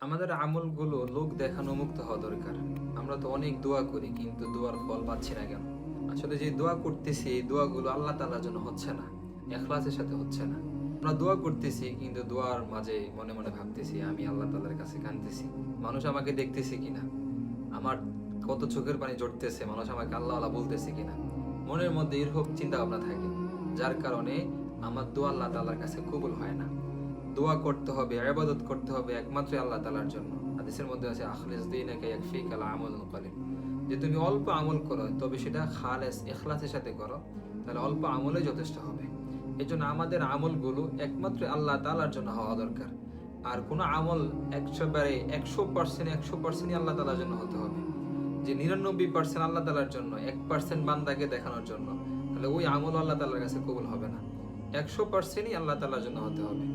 আমাদের আমলগুলো লোক দেখানো মুক্ত হওয়া দরকার। আমরা তো অনেক দোয়া করি, কিন্তু দোয়ার ফল পাচ্ছি না কেন? আসলে যে দোয়া করতেছি, এই দোয়াগুলো আল্লাহ তাআলার জন্য হচ্ছে না, ইখলাসের সাথে হচ্ছে না। আমরা দোয়া করতেছি, কিন্তু দোয়ার মাঝে মনে মনে ভাবতেছি আমি আল্লাহ তাআলার কাছে কাঁদতেছি, মানুষ আমাকে দেখতেছে কিনা, আমার কত চোখের পানি ঝরতেছে, মানুষ আমাকে আল্লাহ আল্লাহ বলতেছে কিনা। মনের মধ্যে এরকম চিন্তা ভাবনা থাকে, যার কারণে আমার দোয়া আল্লাহ তাআলার কাছে কবুল হয় না। দোয়া করতে হবে, ইবাদত করতে হবে একমাত্র আল্লাহ তাআলার জন্য। হাদিসের মধ্যে আছে আখলিস দীনাকা ইয়াকফিকাল আমালুল কলিল, যে তুমি অল্প আমল করো, তবে সেটা খালেস ইখলাসের সাথে করো, তাহলে অল্প আমলে যথেষ্ট হবে। এজন্য আমাদের আমলগুলো একমাত্র আল্লাহ তাআলার জন্য হওয়া দরকার। আর কোনো আমল 100% আল্লাহ তাআলার জন্য হতে হবে। যে 99% আল্লাহ তাআলার জন্য, 1% বান্দাকে দেখানোর জন্য, তাহলে ওই আমল আল্লাহ তাআলার কাছে কবুল হবে না। 100%ই আল্লাহ তাআলার জন্য হতে হবে।